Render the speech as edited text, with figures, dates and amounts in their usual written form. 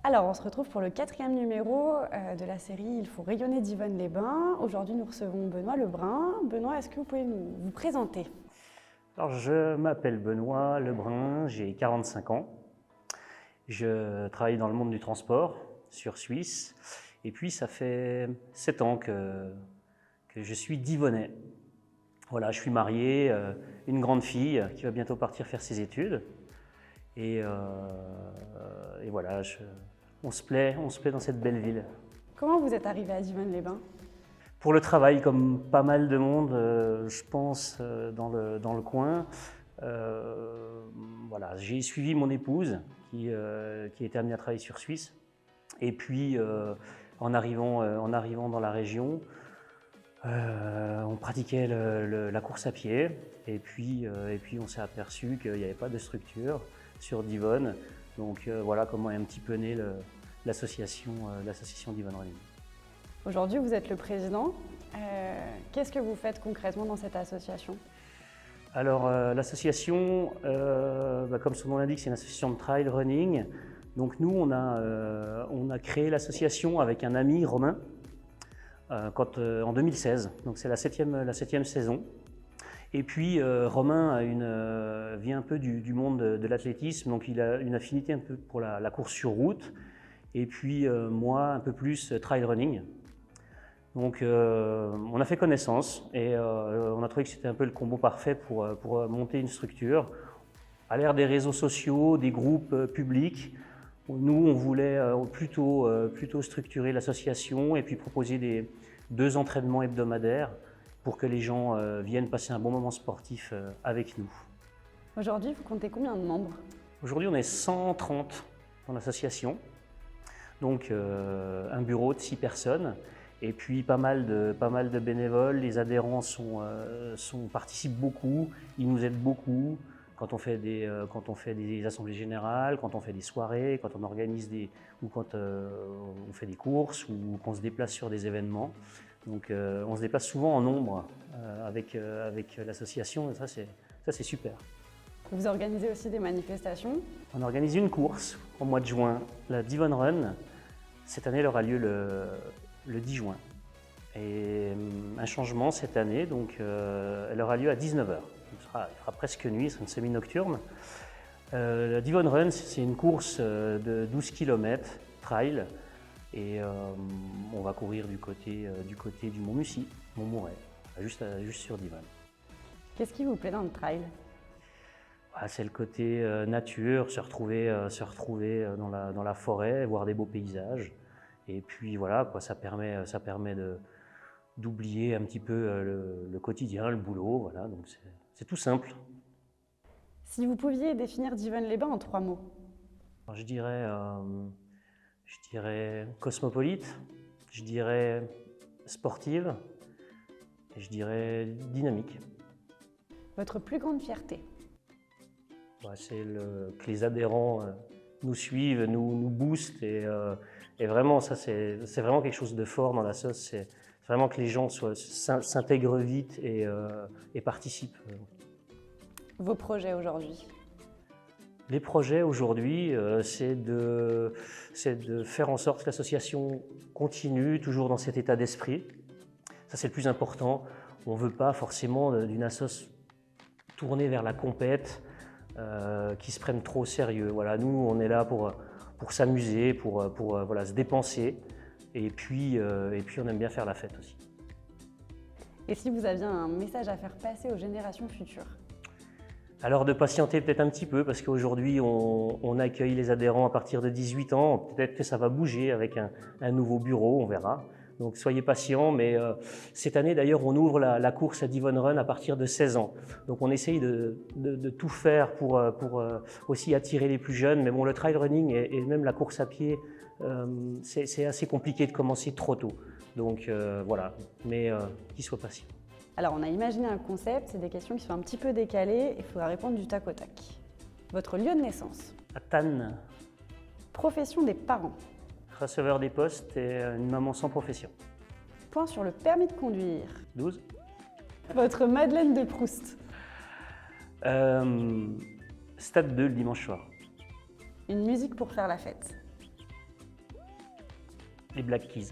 Alors, on se retrouve pour le 4e numéro de la série Il faut rayonner d'Yvonne-les-Bains. Aujourd'hui, nous recevons Benoît Lebrun. Benoît, est-ce que vous pouvez vous présenter? Alors, je m'appelle Benoît Lebrun, j'ai 45 ans. Je travaille dans le monde du transport sur Suisse. Et puis, ça fait 7 ans que je suis d'Yvonnais. Voilà, je suis marié, une grande fille qui va bientôt partir faire ses études. Et voilà, on se plaît dans cette belle ville. Comment vous êtes arrivé à Yvonne-les-Bains? Pour le travail, comme pas mal de monde, je pense, dans le coin, voilà, j'ai suivi mon épouse qui était amenée à travailler sur Suisse. Et puis, en arrivant dans la région, on pratiquait la course à pied. Et puis on s'est aperçu qu'il n'y avait pas de structure sur Divonne. Donc voilà comment est un petit peu née l'association Divonne Running. Aujourd'hui, vous êtes le président. Qu'est-ce que vous faites concrètement dans cette association? Alors l'association, comme son nom l'indique, c'est une association de trail running. Donc nous, on a créé l'association avec un ami, Romain, en 2016. Donc c'est la septième saison. Et puis Romain vient un peu du monde de l'athlétisme, donc il a une affinité un peu pour la course sur route. Et puis moi, un peu plus trail running. Donc on a fait connaissance et on a trouvé que c'était un peu le combo parfait pour monter une structure. À l'ère des réseaux sociaux, des groupes publics, nous on voulait plutôt structurer l'association et puis proposer 2 entraînements hebdomadaires pour que les gens viennent passer un bon moment sportif avec nous. Aujourd'hui, vous comptez combien de membres? Aujourd'hui, on est 130 dans l'association, donc un bureau de 6 personnes. Et puis pas mal de bénévoles, les adhérents participent beaucoup, ils nous aident beaucoup quand on fait des assemblées générales, quand on fait des soirées, quand on organise ou quand on fait des courses ou qu'on se déplace sur des événements. Donc on se déplace souvent en nombre avec l'association et ça c'est super. Vous organisez aussi des manifestations? On organise une course au mois de juin, la Divonne Run. Cette année elle aura lieu le 10 juin. Et un changement cette année, donc elle aura lieu à 19h. Il fera presque nuit, c'est une semi-nocturne. La Divonne Run, c'est une course de 12 km trail et on va courir du côté du Mont Mussy, Montmouret, juste sur Divonne. Qu'est-ce qui vous plaît dans le trail? C'est le côté nature, se retrouver dans la forêt, voir des beaux paysages. Et puis voilà, ça permet d'oublier un petit peu le quotidien, le boulot, voilà, donc c'est tout simple. Si vous pouviez définir Yvonne-les-Bains en 3 mots? Alors, je dirais cosmopolite, je dirais sportive, et je dirais dynamique. Votre plus grande fierté? C'est que les adhérents nous suivent, nous boostent et vraiment ça c'est vraiment quelque chose de fort dans la sauce. C'est vraiment que les gens s'intègrent vite et participent. Vos projets aujourd'hui? Les projets aujourd'hui, c'est de faire en sorte que l'association continue toujours dans cet état d'esprit. Ça c'est le plus important. On ne veut pas forcément d'une assoce tournée vers la compète, qui se prennent trop au sérieux. Voilà, nous on est là pour s'amuser, pour se dépenser et puis on aime bien faire la fête aussi. Et si vous aviez un message à faire passer aux générations futures? Alors de patienter peut-être un petit peu parce qu'aujourd'hui on accueille les adhérents à partir de 18 ans, peut-être que ça va bouger avec un nouveau bureau, on verra. Donc soyez patients, mais cette année d'ailleurs on ouvre la course à Divonne Run à partir de 16 ans. Donc on essaye de tout faire pour aussi attirer les plus jeunes. Mais bon, le trail running et même la course à pied, c'est assez compliqué de commencer trop tôt. Donc voilà, mais qu'ils soient patients. Alors on a imaginé un concept, c'est des questions qui sont un petit peu décalées et il faudra répondre du tac au tac. Votre lieu de naissance? À Tannes. Profession des parents? Receveur des postes et une maman sans profession. Point sur le permis de conduire? 12. Votre Madeleine de Proust? Stade 2 le dimanche soir. Une musique pour faire la fête? les Black Keys.